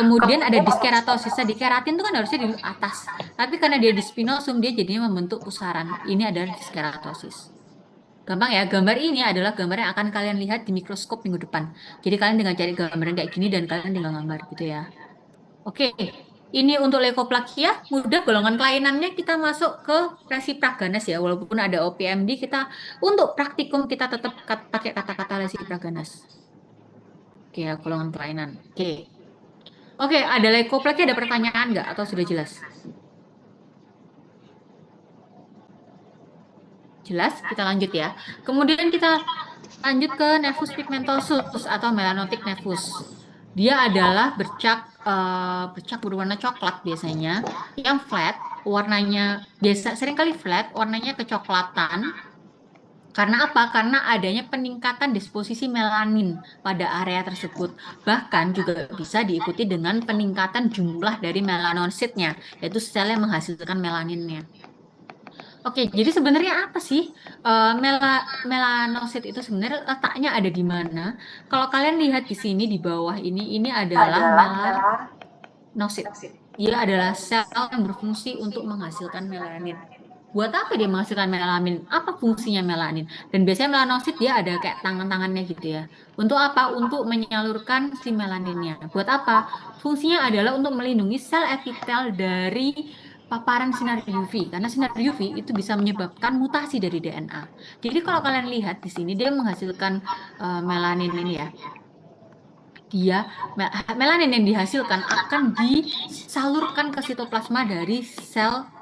Kemudian ada diskeratosis. Nah, di keratin itu kan harusnya di atas. Tapi karena dia di spinosum, dia jadinya membentuk pusaran. Ini adalah diskeratosis. Gampang ya, gambar ini adalah gambar yang akan kalian lihat di mikroskop minggu depan. Jadi kalian tinggal cari gambaran kayak gini dan kalian tinggal gambar gitu ya. Oke, ini untuk Leukoplakia, mudah golongan kelainannya kita masuk ke resi praganas ya. Walaupun ada OPMD, kita untuk praktikum kita tetap pakai kata-kata resi praganas. Oke, ya, golongan kelainan. Oke. Oke, ada Leukoplakia, ada pertanyaan nggak? Atau sudah jelas? Jelas, kita lanjut ya. Kemudian kita lanjut ke nevus pigmentosus atau melanotic nevus. Dia adalah bercak berwarna coklat biasanya, yang flat, warnanya biasa seringkali flat, warnanya kecoklatan. Karena apa? Karena adanya peningkatan disposisi melanin pada area tersebut. Bahkan juga bisa diikuti dengan peningkatan jumlah dari melanositnya, yaitu sel yang menghasilkan melaninnya. Oke, jadi sebenarnya apa sih melanosit itu sebenarnya letaknya ada di mana? Kalau kalian lihat di sini di bawah ini adalah melanosit. Dia adalah sel yang berfungsi untuk menghasilkan melanin. Buat apa dia menghasilkan melanin? Apa fungsinya melanin? Dan biasanya melanosit dia ada kayak tangan-tangannya gitu ya. Untuk apa? Untuk menyalurkan si melaninnya. Buat apa? Fungsinya adalah untuk melindungi sel epitel dari paparan sinar UV. Karena sinar UV itu bisa menyebabkan mutasi dari DNA. Jadi kalau kalian lihat di sini dia menghasilkan melanin ini ya. Dia melanin yang dihasilkan akan disalurkan ke sitoplasma dari sel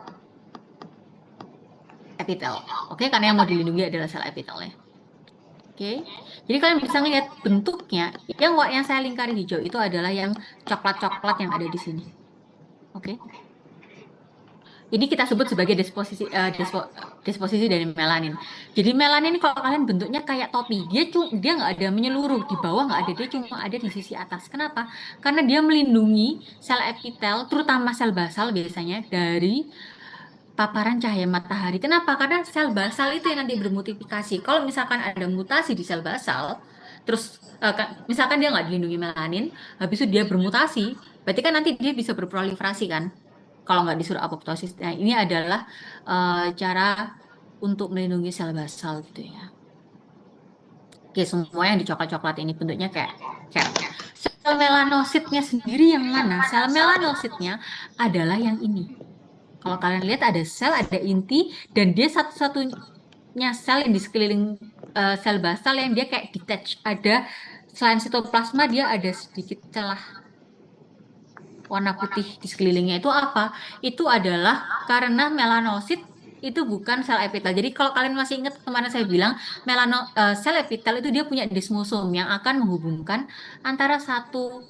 epitel. Oke, karena yang mau dilindungi adalah sel epitelnya. Oke. Jadi kalian bisa lihat bentuknya. Yang saya lingkari hijau itu adalah yang coklat-coklat yang ada di sini. Oke. Ini kita sebut sebagai disposisi dari melanin. Jadi melanin ini kalau kalian bentuknya kayak topi, dia nggak ada menyeluruh di bawah, nggak ada, dia cuma ada di sisi atas. Kenapa? Karena dia melindungi sel epitel, terutama sel basal biasanya dari paparan cahaya matahari. Kenapa? Karena sel basal itu yang nanti bermultiplikasi. Kalau misalkan ada mutasi di sel basal, terus misalkan dia nggak dilindungi melanin, habis itu dia bermutasi, berarti kan nanti dia bisa berproliferasi kan? Kalau nggak disuruh apoptosis. Nah, ini adalah cara untuk melindungi sel basal gitu ya. Oke, semua yang di coklat-coklat ini bentuknya kayak sel melanositnya sendiri yang mana? Sel melanositnya adalah yang ini. Kalau kalian lihat ada sel, ada inti, dan dia satu-satunya sel yang di sekeliling sel basal yang dia kayak detach. Ada selain sitoplasma dia ada sedikit celah warna putih di sekelilingnya. Itu apa? Itu adalah karena melanosit itu bukan sel epitel. Jadi kalau kalian masih ingat kemarin saya bilang sel epitel itu dia punya desmosum yang akan menghubungkan antara satu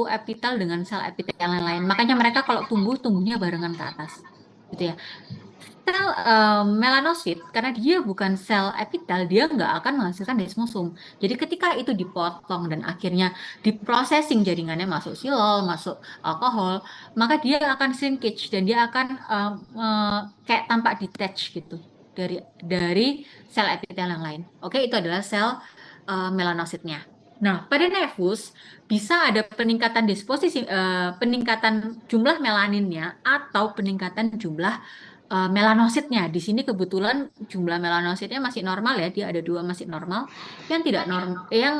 epitel dengan sel epitel yang lain. Makanya mereka kalau tumbuhnya barengan ke atas. Gitu ya. Sel melanosit, karena dia bukan sel epitel, dia nggak akan menghasilkan desmosum. Jadi ketika itu dipotong dan akhirnya diprocessing jaringannya masuk silol, masuk alkohol, maka dia akan shrinkage dan dia akan kayak tampak detach gitu dari sel epitel yang lain. Oke, itu adalah sel melanositnya. Nah, pada nevus bisa ada peningkatan peningkatan jumlah melaninnya atau peningkatan jumlah melanositnya. Di sini kebetulan jumlah melanositnya masih normal ya, dia ada dua masih normal. Yang tidak normal, yang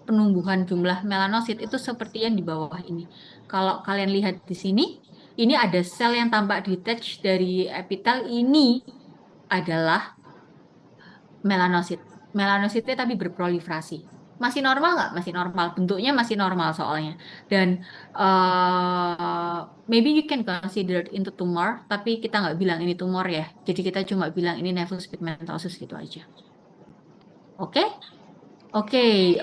penumbuhan jumlah melanosit itu seperti yang di bawah ini. Kalau kalian lihat di sini, ini ada sel yang tampak detach dari epitel. Ini adalah melanosit. Melanositnya tapi berproliferasi. Masih normal nggak? Masih normal. Bentuknya masih normal soalnya. Dan maybe you can consider it into tumor, tapi kita nggak bilang ini tumor ya. Jadi kita cuma bilang ini nevus pigmentosus gitu aja. Oke? Oke,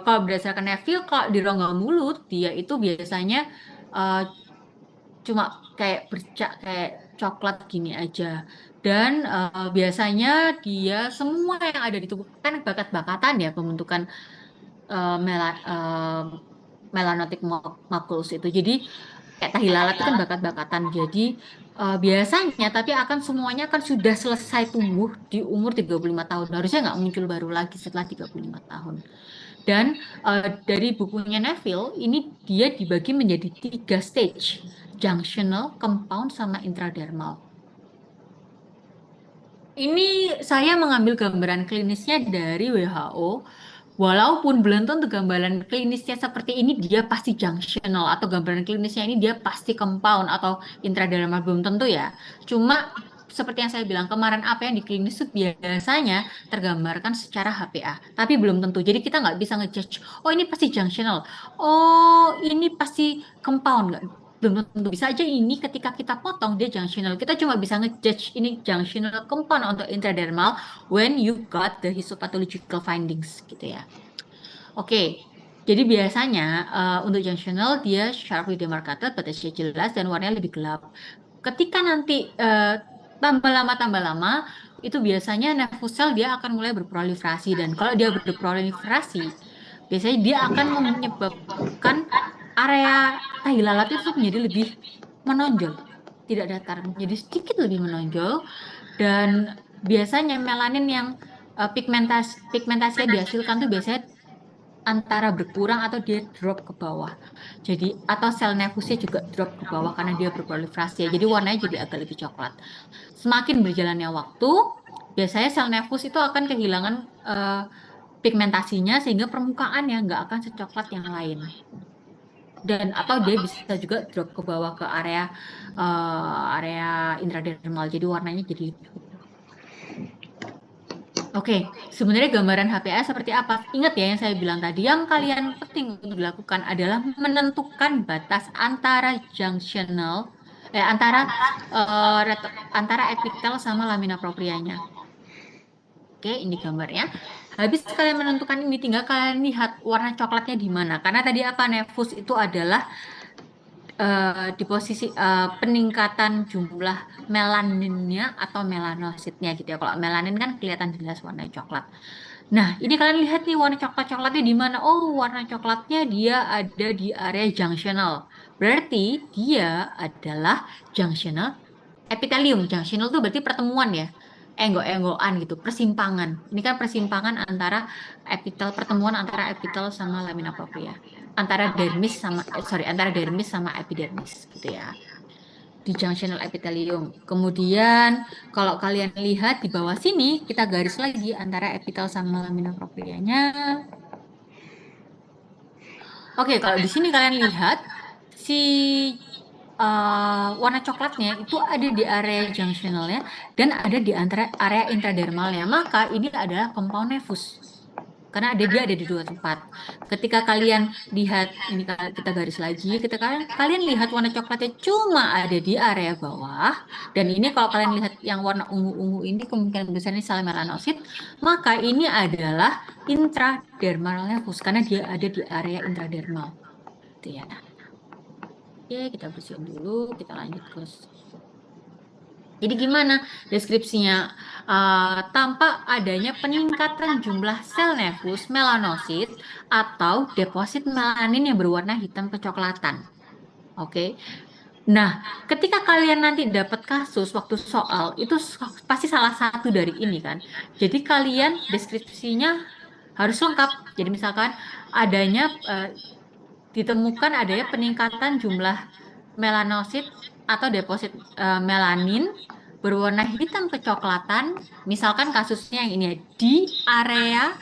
kalau berdasarkan Neville, kalau di rongga mulut, dia itu biasanya eh, cuma kayak bercak kayak coklat gini aja. Dan biasanya dia semua yang ada di tubuh kan bakat-bakatan ya pembentukan melanotic macules itu. Jadi kayak tahi lalat itu kan bakat-bakatan. Jadi biasanya tapi akan semuanya kan sudah selesai tumbuh di umur 35 tahun. Harusnya nggak muncul baru lagi setelah 35 tahun. Dan dari bukunya Neville, ini dia dibagi menjadi 3 stage. Junctional, compound, sama intradermal. Ini saya mengambil gambaran klinisnya dari WHO. Walaupun belum tentu gambaran klinisnya seperti ini dia pasti junctional atau gambaran klinisnya ini dia pasti compound atau intradermal belum tentu ya. Cuma seperti yang saya bilang kemarin apa yang di klinis itu biasanya tergambarkan secara HPA, tapi belum tentu. Jadi kita nggak bisa ngejudge, oh ini pasti junctional, oh ini pasti compound, nggak belum tentu. Bisa aja ini ketika kita potong dia junctional. Kita cuma bisa ngejudge ini junctional compound untuk intradermal when you got the histopathological findings gitu ya. Oke, jadi biasanya untuk junctional dia sharply demarcated, batasnya jelas dan warnanya lebih gelap. Ketika nanti tambah lama itu biasanya nervous cell dia akan mulai berproliferasi dan kalau dia berproliferasi biasanya dia akan menyebabkan area tahi lalat itu menjadi lebih menonjol, tidak datar, menjadi sedikit lebih menonjol dan biasanya melanin yang pigmentasi yang dihasilkan tuh biasanya antara berkurang atau dia drop ke bawah. Jadi atau sel nefusnya juga drop ke bawah karena dia berproliferasi ya. Jadi warnanya jadi agak lebih coklat. Semakin berjalannya waktu, biasanya sel nefus itu akan kehilangan pigmentasinya sehingga permukaannya nggak akan secoklat yang lain. Dan atau dia bisa juga drop ke bawah ke area intradermal. Jadi warnanya jadi lebih putih. Oke, sebenarnya gambaran HPA seperti apa? Ingat ya yang saya bilang tadi, yang kalian penting untuk dilakukan adalah menentukan batas antara junctional, antara epitel sama lamina proprianya. Oke, ini gambarnya. Habis kalian menentukan ini, tinggal kalian lihat warna coklatnya di mana. Karena tadi apa, nefus itu adalah di posisi peningkatan jumlah melaninnya atau melanositnya gitu ya. Kalau melanin kan kelihatan jelas warna coklat. Nah, ini kalian lihat nih warna coklat-coklatnya di mana? Oh, warna coklatnya dia ada di area junctional. Berarti dia adalah junctional epithelium. Junctional itu berarti pertemuan ya. Enggok-enggokan gitu, persimpangan. Ini kan persimpangan antara pertemuan antara epitel sama lamina propria. Antara dermis sama epidermis gitu ya. Di junctional epithelium. Kemudian kalau kalian lihat di bawah sini, kita garis lagi antara epitel sama lamina proprianya. Oke, kalau di sini kalian lihat si warna coklatnya itu ada di area junctionalnya dan ada di antara area intradermalnya. Maka ini adalah compound nevus. Karena dia ada di 2 tempat. Ketika kalian lihat, ini kita garis lagi, ketika kalian lihat warna coklatnya cuma ada di area bawah, dan ini kalau kalian lihat yang warna ungu-ungu ini kemungkinan besar ini sel melanosit, maka ini adalah intradermal nevus, karena dia ada di area intradermal. Gitu ya. Oke, kita bersihin dulu, kita lanjut ke. Jadi gimana deskripsinya? Tampak adanya peningkatan jumlah sel nefus melanosit atau deposit melanin yang berwarna hitam kecoklatan. Oke. Nah, ketika kalian nanti dapat kasus waktu soal, itu pasti salah satu dari ini kan. Jadi kalian deskripsinya harus lengkap. Jadi misalkan ditemukan adanya peningkatan jumlah melanosit atau deposit melanin berwarna hitam kecoklatan, misalkan kasusnya yang ini ya, di area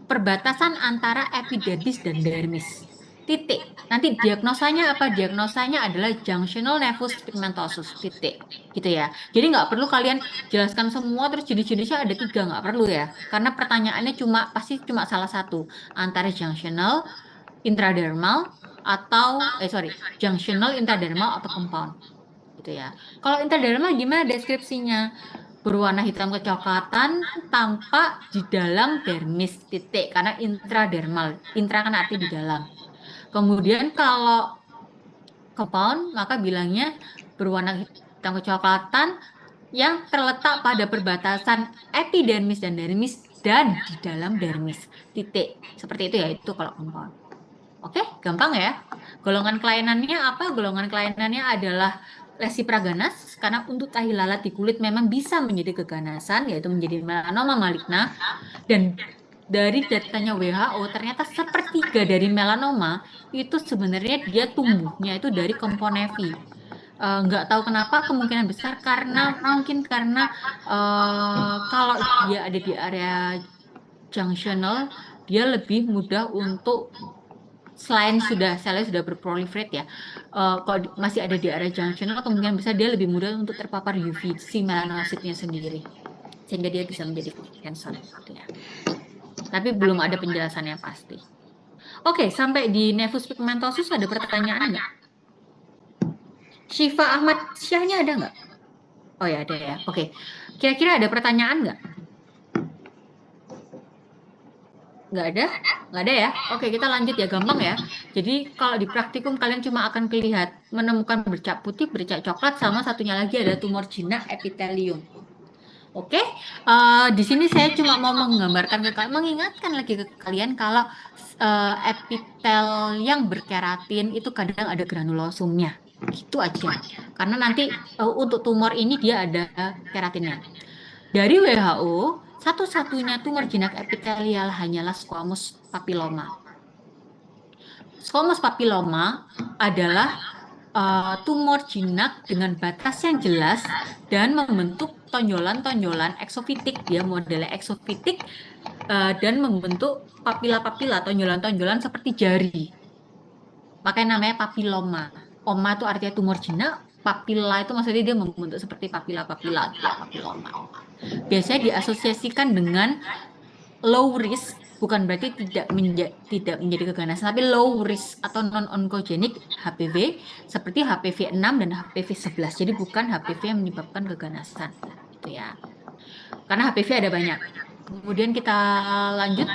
perbatasan antara epidermis dan dermis. Titik. Nanti diagnosanya apa? Diagnosanya adalah junctional nevus pigmentosus. Titik. Gitu ya. Jadi nggak perlu kalian jelaskan semua terus jenis-jenisnya ada 3, nggak perlu ya. Karena pertanyaannya pasti cuma salah satu. Antara junctional, intradermal, atau junctional, intradermal, atau compound. Gitu ya. Kalau intradermal gimana deskripsinya? Berwarna hitam kecoklatan tampak di dalam dermis titik karena intradermal. Intra kan arti di dalam. Kemudian kalau compound maka bilangnya berwarna hitam kecoklatan yang terletak pada perbatasan epidermis dan dermis dan di dalam dermis titik. Seperti itu ya, itu kalau compound. Oke, gampang ya. Golongan kelainannya apa? Golongan kelainannya adalah lesi praganas, karena untuk tahi lalat di kulit memang bisa menjadi keganasan, yaitu menjadi melanoma maligna, dan dari datanya WHO ternyata sepertiga dari melanoma itu sebenarnya dia tumbuhnya itu dari komponevi. Nggak tahu kenapa, kemungkinan besar karena mungkin karena kalau dia ada di area junctional, dia lebih mudah untuk selain selnya sudah berproliferate ya, kalau masih ada di area junctional, kemungkinan besar dia lebih mudah untuk terpapar UV si melanositnya sendiri, sehingga dia bisa menjadi cancer gitu ya. Tapi belum ada penjelasan yang pasti. Oke, sampai di nevus pigmentosus ada pertanyaan nggak? Syifa Ahmad Syahnya ada nggak? Oh ya ada ya. Oke, kira-kira ada pertanyaan nggak? Nggak ada? Nggak ada ya? Oke, kita lanjut ya, gampang ya. Jadi kalau di praktikum kalian cuma akan menemukan bercak putih, bercak coklat, sama satunya lagi ada tumor jinak epitelium. Oke, di sini saya cuma mau menggambarkan ke kalian, mengingatkan lagi ke kalian kalau epitel yang berkeratin itu kadang ada granulosumnya. Gitu aja. Karena nanti untuk tumor ini dia ada keratinnya. Dari WHO, satu-satunya tumor jinak epitelial hanyalah squamous papilloma. Squamous papilloma adalah tumor jinak dengan batas yang jelas dan membentuk tonjolan-tonjolan eksofitik. Dia modelnya eksofitik dan membentuk papila-papila, tonjolan-tonjolan seperti jari. Makanya namanya papiloma. Oma itu artinya tumor jinak, papila itu maksudnya dia membentuk seperti papila-papila, ya papiloma. Biasanya diasosiasikan dengan low risk, bukan berarti tidak menjadi keganasan, tapi low risk atau non-oncogenic HPV seperti HPV 6 dan HPV 11. Jadi bukan HPV yang menyebabkan keganasan, gitu ya. Karena HPV ada banyak. Kemudian kita lanjut.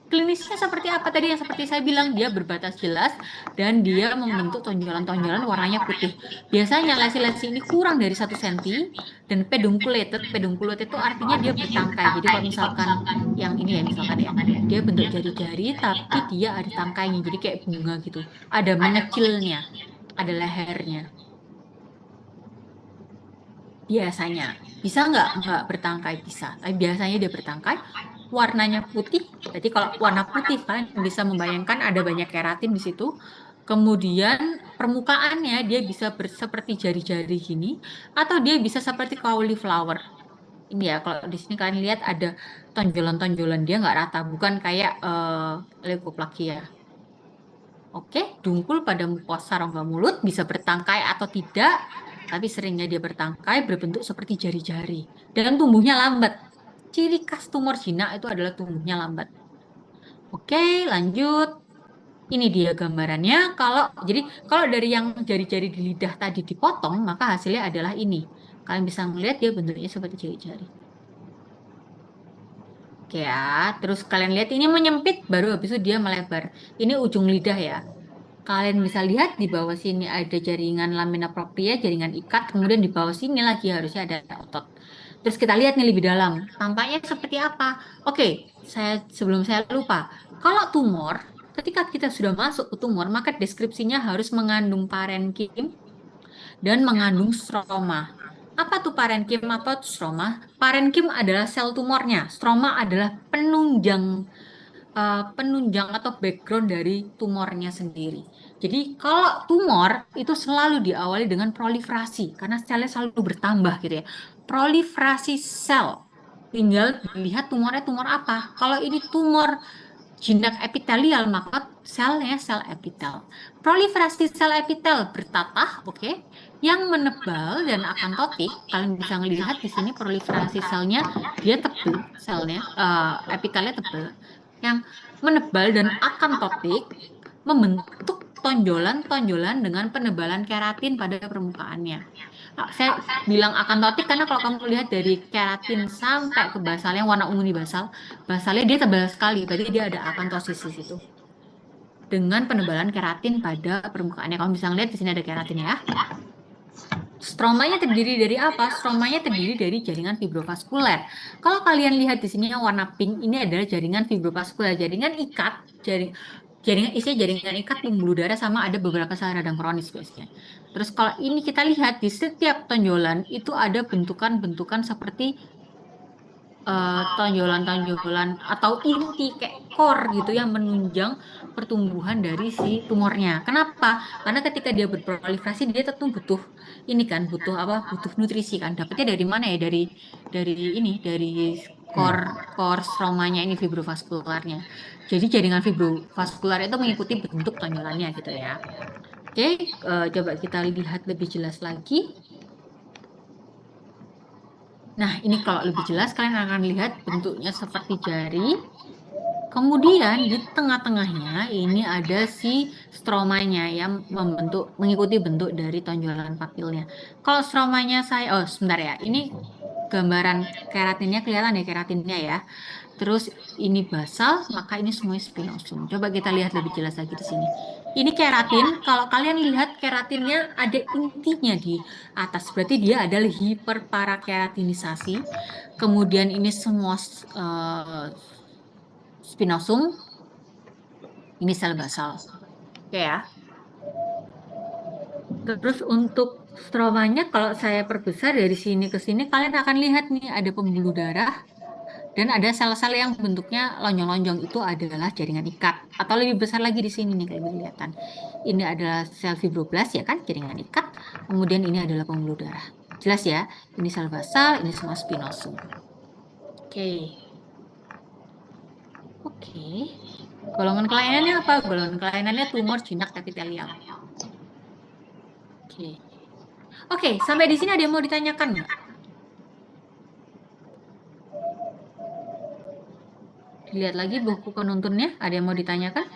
Klinisnya seperti apa tadi? Yang seperti saya bilang, dia berbatas jelas dan dia membentuk tonjolan-tonjolan warnanya putih. Biasanya lesi-lesi ini kurang dari 1 cm dan pedunculated. Pedunculated itu artinya dia bertangkai. Jadi kalau misalkan yang ini ya, misalkan ya, dia bentuk jari-jari tapi dia ada tangkainya. Jadi kayak bunga gitu. Ada mengecilnya, ada lehernya. Biasanya. Bisa nggak bertangkai? Bisa. Tapi biasanya dia bertangkai. Warnanya putih. Jadi kalau warna putih kan bisa membayangkan ada banyak keratin di situ. Kemudian permukaannya dia bisa seperti jari-jari gini. Atau dia bisa seperti cauliflower. Ini ya, kalau di sini kalian lihat ada tonjolan-tonjolan, dia nggak rata. Bukan kayak leukoplakia. Oke, dungkul pada mukosa rongga mulut bisa bertangkai atau tidak, tapi seringnya dia bertangkai berbentuk seperti jari-jari dan tumbuhnya lambat. Ciri khas tumor jinak itu adalah tumbuhnya lambat. Oke, lanjut. Ini dia gambarannya. Kalau dari yang jari-jari di lidah tadi dipotong, maka hasilnya adalah ini. Kalian bisa melihat dia bentuknya seperti jari-jari. Oke ya, terus kalian lihat ini menyempit, baru habis itu dia melebar. Ini ujung lidah ya. Kalian bisa lihat di bawah sini ada jaringan lamina propria, jaringan ikat, kemudian di bawah sini lagi harusnya ada otot. Terus kita lihat nih lebih dalam, tampaknya seperti apa? Oke, sebelum saya lupa, kalau tumor, ketika kita sudah masuk ke tumor, maka deskripsinya harus mengandung parenkim dan mengandung stroma. Apa tuh parenkim atau stroma? Parenkim adalah sel tumornya, stroma adalah penunjang atau background dari tumornya sendiri. Jadi kalau tumor itu selalu diawali dengan proliferasi karena selnya selalu bertambah gitu ya. Proliferasi sel. Tinggal dilihat tumornya tumor apa. Kalau ini tumor jinak epitelial maka selnya sel epitel. Proliferasi sel epitel bertatah, oke, yang menebal dan akantotik. Kalian bisa melihat di sini proliferasi selnya dia tebal, selnya epitelnya tebal, yang menebal dan akantotik membentuk tonjolan-tonjolan dengan penebalan keratin pada permukaannya. Saya bilang akantotik karena kalau kamu lihat dari keratin sampai ke basalnya warna ungu di basalnya dia tebal sekali, berarti dia ada akantosis di situ. Dengan penebalan keratin pada permukaannya. Kamu bisa lihat di sini ada keratin ya. Stromanya terdiri dari apa? Stromanya terdiri dari jaringan fibrovaskuler. Kalau kalian lihat di sini yang warna pink, ini adalah jaringan fibrovaskuler, jaringan ikat, jaringan ikat pembuluh darah sama ada beberapa sel radang kronis biasanya. Terus kalau ini kita lihat di setiap tonjolan itu ada bentukan-bentukan seperti tonjolan-tonjolan atau inti kayak core gitu yang menunjang pertumbuhan dari si tumornya. Kenapa? Karena ketika dia berproliferasi dia tentu butuh ini kan, butuh apa? Butuh nutrisi kan. Dapatnya dari mana ya? Dari ini, dari core core stromanya ini fibrovaskularnya. Jadi jaringan fibrovaskular itu mengikuti bentuk tonjolannya gitu ya. Oke, coba kita lihat lebih jelas lagi. Nah, ini kalau lebih jelas kalian akan lihat bentuknya seperti jari. Kemudian di tengah-tengahnya ini ada si stromanya yang mengikuti bentuk dari tonjolan papilnya. Kalau stromanya oh sebentar ya, ini gambaran keratinnya kelihatan ya keratinnya ya. Terus ini basal, maka ini semuanya spinosum. Coba kita lihat lebih jelas lagi di sini. Ini keratin, kalau kalian lihat keratinnya ada intinya di atas, berarti dia adalah hiperparakeratinisasi. Kemudian ini semua spinosum, ini sel basal. Oke ya. Terus untuk stromanya kalau saya perbesar dari sini ke sini, kalian akan lihat nih ada pembuluh darah. Dan ada sel-sel yang bentuknya lonjong-lonjong itu adalah jaringan ikat. Atau lebih besar lagi di sini nih kayak kelihatan. Ini adalah sel fibroblast ya kan, jaringan ikat. Kemudian ini adalah pembuluh darah. Jelas ya, ini sel basal, ini semua spinosum. Oke. Oke. Golongan kelainannya apa? Golongan kelainannya tumor jinak epitelial. Oke. Oke, sampai di sini ada yang mau ditanyakan nggak? Dilihat lagi buku penuntunnya, ada yang mau ditanyakan?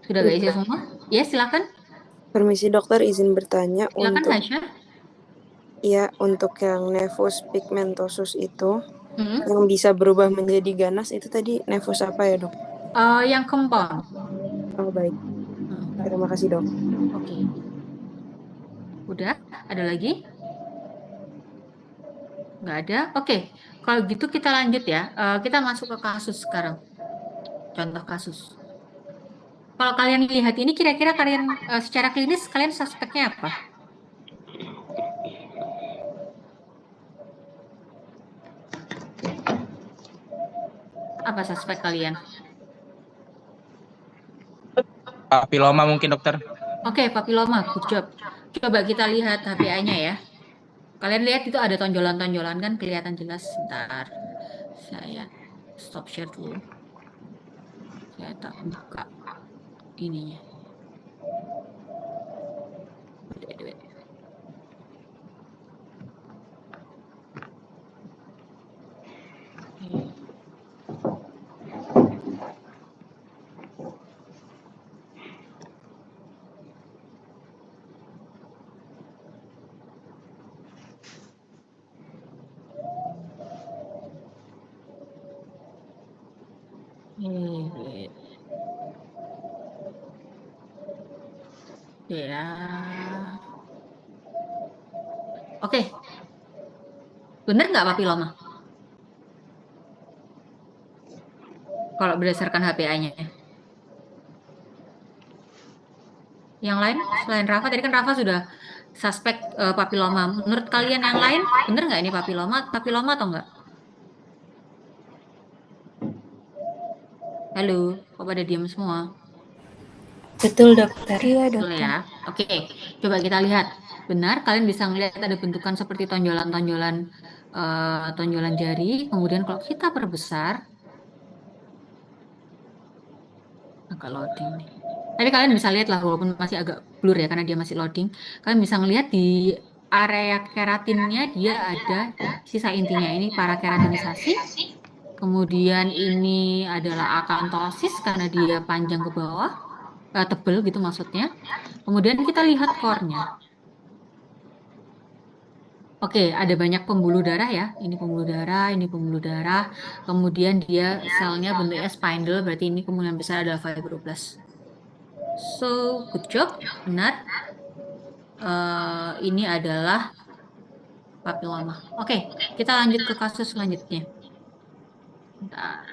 Sudah gak isi semua? Ya, silakan. Permisi dokter, izin bertanya Silakan untuk Hasya. untuk yang nevus pigmentosus itu Hmm. yang bisa berubah menjadi ganas itu tadi nevus apa ya dok? Yang compound. Oh baik, Hmm. terima kasih dok. Oke. Udah? Ada lagi? Nggak ada? Oke. Kalau gitu kita lanjut ya. Kita masuk ke kasus sekarang. Contoh kasus. Kalau kalian lihat ini, kira-kira kalian secara klinis, kalian suspeknya apa? Apa suspek kalian? Papiloma mungkin dokter. Oke, papiloma. Good job. Coba kita lihat HPA-nya ya. Kalian lihat itu ada tonjolan-tonjolan kan kelihatan jelas. Bentar. Saya stop share dulu. Saya tak buka ininya. Wait, wait, wait. Oke. Wait. Ya. Oke, bener nggak papiloma? Kalau berdasarkan HPA-nya. Yang lain selain Rafa, tadi kan Rafa sudah suspek papiloma. Menurut kalian yang lain, bener nggak ini papiloma? Papiloma atau enggak? Halo, kok pada diam semua? Betul dokter. Iya Betul ya. dokter. Oke, coba kita lihat. Benar, kalian bisa melihat ada bentukan seperti tonjolan-tonjolan tonjolan jari. Kemudian kalau kita perbesar, agak loading nih. Tapi kalian bisa lihat lah, walaupun masih agak blur ya, karena dia masih loading. Kalian bisa ngelihat di area keratinnya dia ada sisa intinya. Ini para keratinisasi. Kemudian ini adalah akantosis karena dia panjang ke bawah, tebel gitu maksudnya. Kemudian kita lihat core-nya. Oke, ada banyak pembuluh darah ya. Ini pembuluh darah, ini pembuluh darah. Kemudian dia selnya bentuknya spindle, berarti ini kemungkinan besar adalah fibroblast. So, good job, benar. Ini adalah papiloma. Oke, kita lanjut ke kasus selanjutnya. Bentar.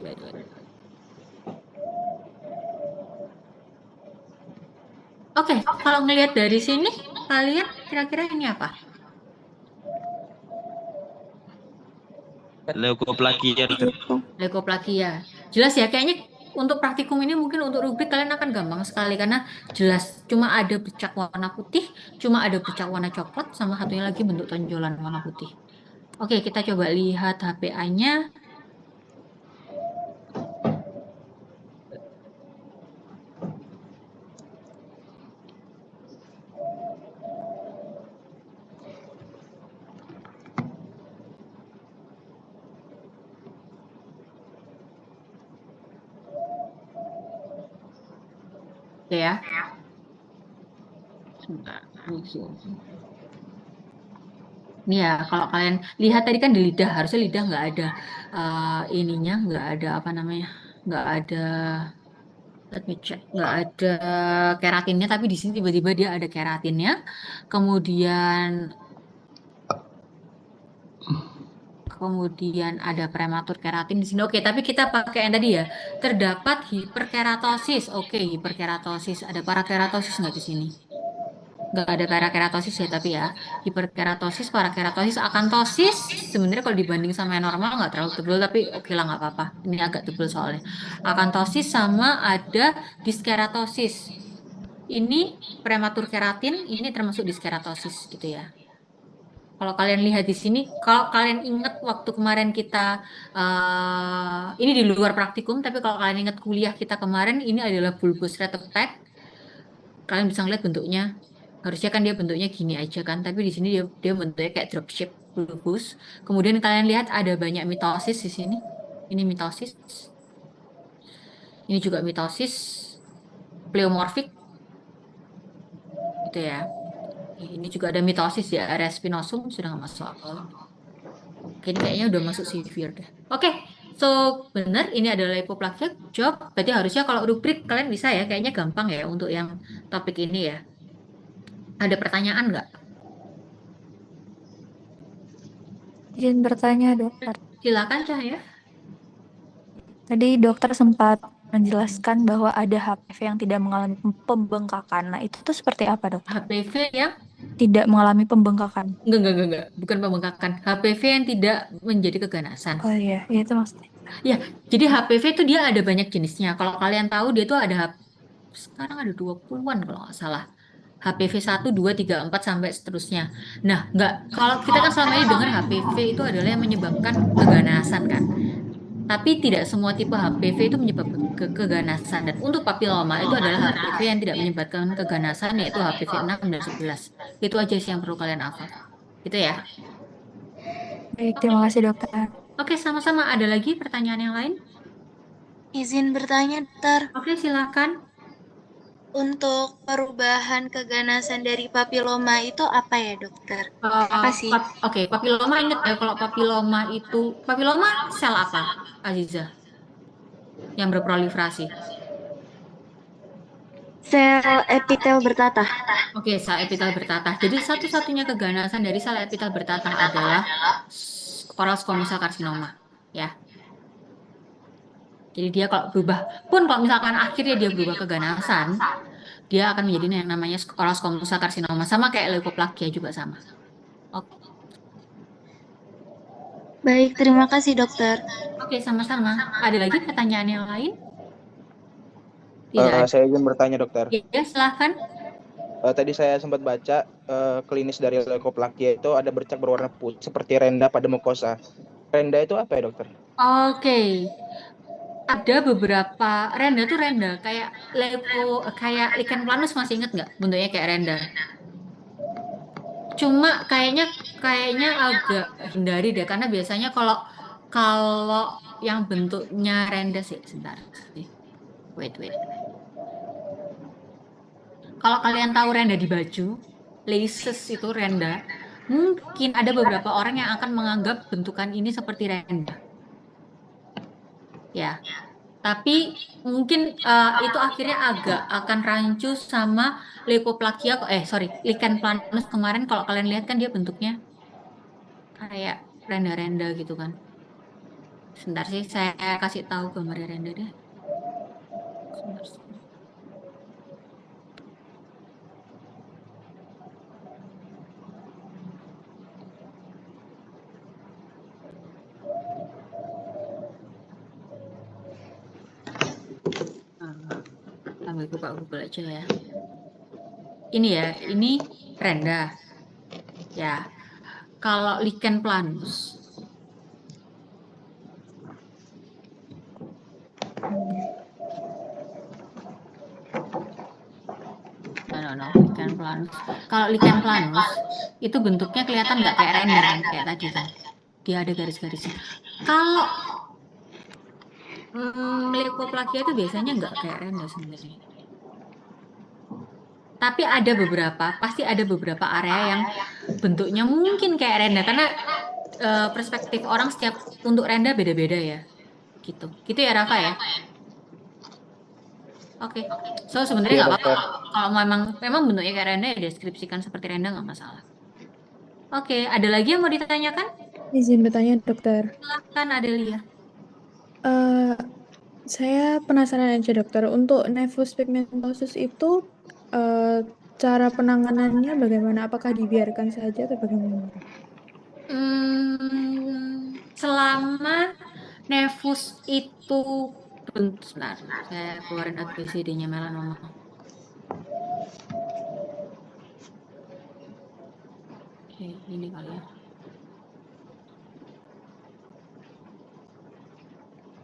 Wait. Oke, kalau ngelihat dari sini, kalian kira-kira ini apa? Leukoplakia, dokter. Leukoplakia. Jelas ya, kayaknya untuk praktikum ini mungkin untuk rubrik kalian akan gampang sekali karena jelas cuma ada bercak warna putih, cuma ada bercak warna coklat, sama satunya lagi bentuk tonjolan warna putih. Oke, kita coba lihat HPA-nya. Oke ya. Sebentar. Ini ya, kalau kalian lihat tadi kan di lidah, harusnya lidah nggak ada ininya, nggak ada apa namanya, nggak ada, let me check, nggak ada keratinnya, tapi di sini tiba-tiba dia ada keratinnya. Kemudian ada prematur keratin di sini. Oke, tapi kita pakai yang tadi ya. Terdapat hiperkeratosis. Oke, hiperkeratosis. Ada parakeratosis nggak di sini? Nggak ada parakeratosis ya, tapi ya hiperkeratosis, parakeratosis, akantosis sebenarnya kalau dibanding sama yang normal nggak terlalu tebal, tapi oke lah nggak apa-apa, ini agak tebal soalnya. Akantosis sama ada diskeratosis, ini prematur keratin, ini termasuk diskeratosis gitu ya. Kalau kalian lihat di sini, kalau kalian ingat waktu kemarin kita ini di luar praktikum, tapi kalau kalian ingat kuliah kita kemarin, ini adalah bulbous retropad. Kalian bisa lihat bentuknya. Harusnya kan dia bentuknya gini aja kan, tapi di sini dia bentuknya kayak drop shape bulbous. Kemudian kalian lihat ada banyak mitosis di sini. Ini mitosis. Ini juga mitosis pleomorfik gitu ya. Ini juga ada mitosis ya, area spinosum sudah nggak masuk akal. Oke, ini kayaknya udah masuk severe deh. Oke, so benar ini adalah hypoplasia job. Berarti harusnya kalau rubrik kalian bisa ya, kayaknya gampang ya untuk yang topik ini ya. Ada pertanyaan nggak? Izin bertanya, dokter. Silakan Cahya. Tadi dokter sempat menjelaskan bahwa ada HPV yang tidak mengalami pembengkakan. Nah, itu tuh seperti apa, dok? HPV yang Tidak mengalami pembengkakan. enggak, bukan pembengkakan. HPV yang tidak menjadi keganasan. Oh iya, itu maksudnya. Ya, jadi HPV itu dia ada banyak jenisnya. Kalau kalian tahu dia tuh ada sekarang ada 20-an kalau nggak salah. HPV 1, 2, 3, 4 sampai seterusnya. Nah, nggak, kalau kita kan selama ini dengar HPV itu adalah yang menyebabkan keganasan kan. Tapi tidak semua tipe HPV itu menyebabkan keganasan. Dan untuk papiloma itu adalah HPV yang tidak menyebabkan keganasan, yaitu HPV 6 dan 11. Itu aja sih yang perlu kalian hafal. Gitu ya. Baik, terima kasih, dokter. Oke, sama-sama. Ada lagi pertanyaan yang lain? Izin bertanya, dokter. Oke, silakan. Untuk perubahan keganasan dari papiloma itu apa ya, dokter? Terima kasih. Oke, papiloma ingat ya kalau papiloma sel apa, Aziza? Yang berproliferasi. Sel epitel bertatah. Oke, sel epitel bertatah. Jadi satu-satunya keganasan dari sel epitel bertatah adalah oral squamous carcinoma, ya. Jadi dia kalau berubah, pun kalau misalkan akhirnya dia berubah keganasan, dia akan menjadi yang namanya oral squamous carcinoma, sama kayak leukoplakia juga sama. Oke. Baik, terima kasih, dokter. Oke, sama-sama. Ada lagi pertanyaan yang lain? Tidak ada. Saya ingin bertanya, dokter. Ya, silahkan. Tadi saya sempat baca klinis dari leukoplakia itu ada bercak berwarna putih seperti renda pada mukosa. Renda itu apa ya, dokter? Oke. Ada beberapa renda tuh renda kayak kayak lichen planus, masih inget nggak bentuknya kayak renda? Cuma kayaknya agak hindari deh karena biasanya kalau kalau yang bentuknya renda sih sebentar sih. Wait. Kalau kalian tahu renda di baju, laces itu renda, mungkin ada beberapa orang yang akan menganggap bentukan ini seperti renda. Ya. Tapi mungkin itu akhirnya agak akan rancu sama lichen planus kemarin kalau kalian lihat kan dia bentuknya kayak renda-renda gitu kan. Sebentar sih, saya kasih tahu gambarnya renda deh. Sebentar. Sambil buka Google aja ya. Ini ya, ini renda. Ya, kalau lichen planus, no, lichen planus. Kalau lichen planus itu bentuknya kelihatan nggak kayak renda kan, kayak tadi kan. Dia ada garis-garisnya. Kalau leukoplakia itu biasanya nggak kayak renda sebenarnya. Tapi ada beberapa, pasti ada beberapa area yang bentuknya mungkin kayak renda karena perspektif orang setiap untuk renda beda-beda ya. Gitu. Gitu ya Rafa ya. Oke. So sebenarnya Iya nggak apa-apa dokter. kalau memang bentuknya kayak renda ya deskripsikan seperti renda nggak masalah. Oke, ada lagi yang mau ditanyakan? Izin bertanya, dokter. Silahkan Adelia. Eh, saya penasaran aja, dokter. Untuk nevus pigmentosus itu cara penanganannya bagaimana? Apakah dibiarkan saja atau bagaimana? Selama nevus itu sebentar, saya keluarin ABCD-nya melanoma. Oke, ini kali ya.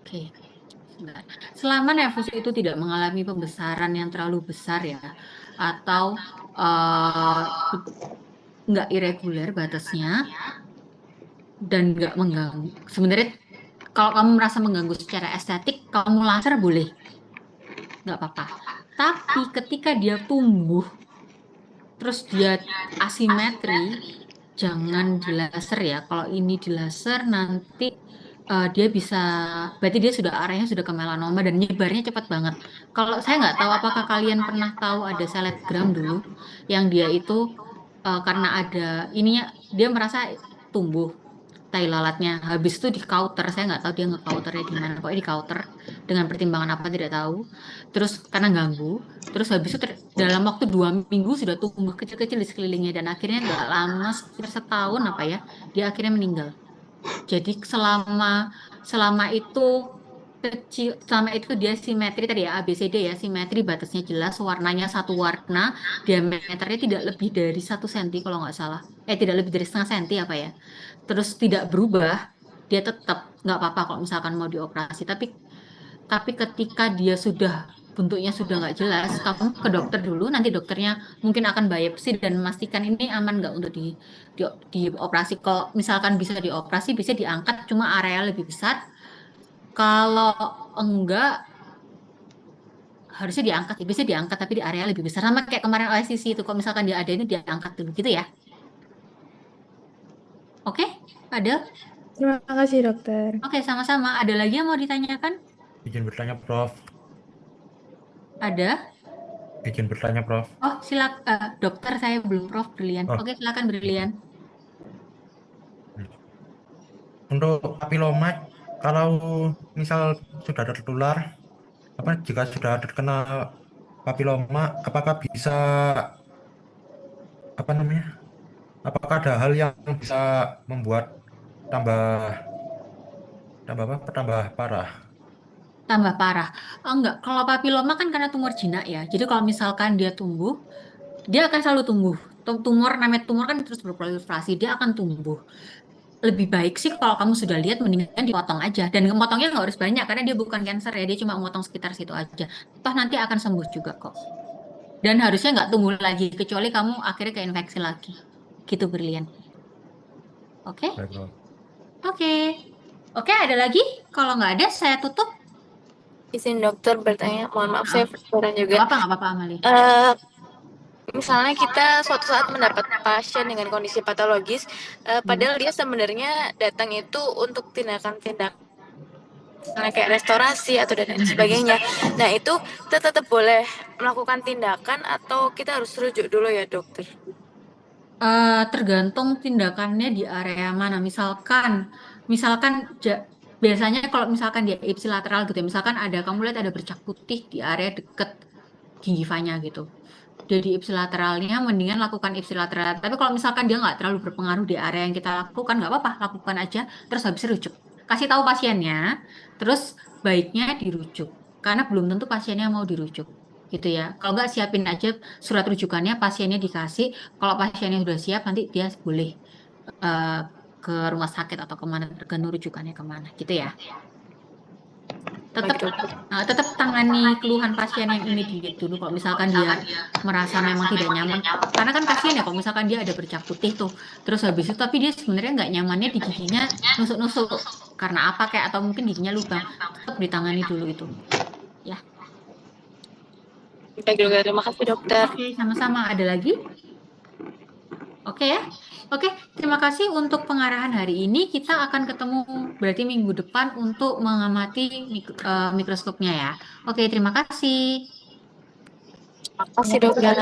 Oke, sebentar. Selama nevus itu tidak mengalami pembesaran yang terlalu besar ya, atau nggak irregular batasnya dan nggak mengganggu. Sebenarnya kalau kamu merasa mengganggu secara estetik, kamu laser boleh, nggak apa-apa. Tapi ketika dia tumbuh, terus dia asimetri, jangan di laser ya. Kalau ini di laser nanti dia bisa, berarti dia sudah arahnya sudah ke melanoma dan nyebarnya cepat banget. Kalau saya nggak tahu apakah kalian pernah tahu ada selebgram dulu yang dia itu karena ada ininya dia merasa tumbuh tai lalatnya habis itu di counter, saya nggak tahu dia nge-counternya di mana, pokoknya di counter dengan pertimbangan apa tidak tahu, terus karena ganggu, terus habis itu dalam waktu 2 minggu sudah tumbuh kecil-kecil di sekelilingnya dan akhirnya nggak lama sekitar setahun apa ya dia akhirnya meninggal. Jadi selama itu kecil, selama itu dia simetri tadi ya ABCD ya, simetri batasnya jelas, warnanya satu warna, diameternya tidak lebih dari 1 senti kalau nggak salah, tidak lebih dari setengah senti apa ya, terus tidak berubah, dia tetap nggak apa-apa kalau misalkan mau dioperasi. Tapi ketika dia sudah bentuknya sudah nggak jelas, kamu ke dokter dulu, nanti dokternya mungkin akan biopsi dan memastikan ini aman nggak untuk dioperasi. Kalau misalkan bisa dioperasi, bisa diangkat cuma area lebih besar. Kalau enggak, harusnya diangkat, ya bisa diangkat tapi di area lebih besar. Sama kayak kemarin OSCC itu, kalau misalkan dia ada ini diangkat dulu gitu ya. Oke, ada? Terima kasih, dokter. Oke, sama-sama. Ada lagi yang mau ditanyakan? Izin bertanya, Prof. Ada? Izin bertanya, Prof. Oh, dokter saya belum, Prof. Brilian. Oh. Oke, silakan Brilian. Untuk papiloma, kalau misal sudah tertular, jika sudah terkena papiloma, apakah bisa apakah ada hal yang bisa membuat tambah parah? Tambah parah. Oh, enggak, kalau papiloma kan karena tumor jinak ya. Jadi kalau misalkan dia tumbuh, dia akan selalu tumbuh. Namanya tumor kan terus berproliferasi, dia akan tumbuh. Lebih baik sih kalau kamu sudah lihat mendingan dipotong aja. Dan memotongnya nggak harus banyak karena dia bukan cancer ya, dia cuma memotong sekitar situ aja. Toh nanti akan sembuh juga kok. Dan harusnya nggak tumbuh lagi kecuali kamu akhirnya keinfeksi lagi. Gitu Brilian. Oke? Baik, Prof. Oke. Oke, ada lagi? Kalau nggak ada, saya tutup. Izin dokter bertanya, mohon maaf saya penasaran juga. Nggak apa-apa, Amalia. Misalnya kita suatu saat mendapat pasien dengan kondisi patologis, padahal dia sebenarnya datang itu untuk tindakan-tindakan misalnya kayak restorasi atau dan lain sebagainya. Nah itu kita tetap boleh melakukan tindakan atau kita harus rujuk dulu ya dokter? Tergantung tindakannya di area mana. Misalkan biasanya kalau misalkan dia ipsilateral gitu, ya, misalkan kamu lihat ada bercak putih di area deket ginggivannya gitu. Jadi ipsilateralnya mendingan lakukan ipsilateral. Tapi kalau misalkan dia nggak terlalu berpengaruh di area yang kita lakukan, nggak apa-apa, lakukan aja. Terus habis rujuk. Kasih tahu pasiennya, terus baiknya dirujuk. Karena belum tentu pasiennya mau dirujuk. Gitu ya. Kalau nggak siapin aja surat rujukannya, pasiennya dikasih. Kalau pasiennya sudah siap, nanti dia boleh eh, ke rumah sakit atau kemana, tergantung rujukannya kemana. Gitu ya. Baik, Tetap dokter. tetap tangani keluhan pasien yang immediate dulu kalau misalkan dia merasa memang tidak nyaman, karena kan kasihan ya kalau misalkan dia ada bercak putih tuh, terus habis itu tapi dia sebenarnya nggak nyamannya di giginya, nusuk-nusuk karena apa kayak, atau mungkin giginya lubang, tetap ditangani dulu itu ya. Baik, dokter. Terima kasih, dokter. Oke, sama-sama. Ada lagi? Oke ya. Oke, terima kasih untuk pengarahan hari ini. Kita akan ketemu berarti minggu depan untuk mengamati mikroskopnya ya. Oke, terima kasih. Terima kasih, dokter.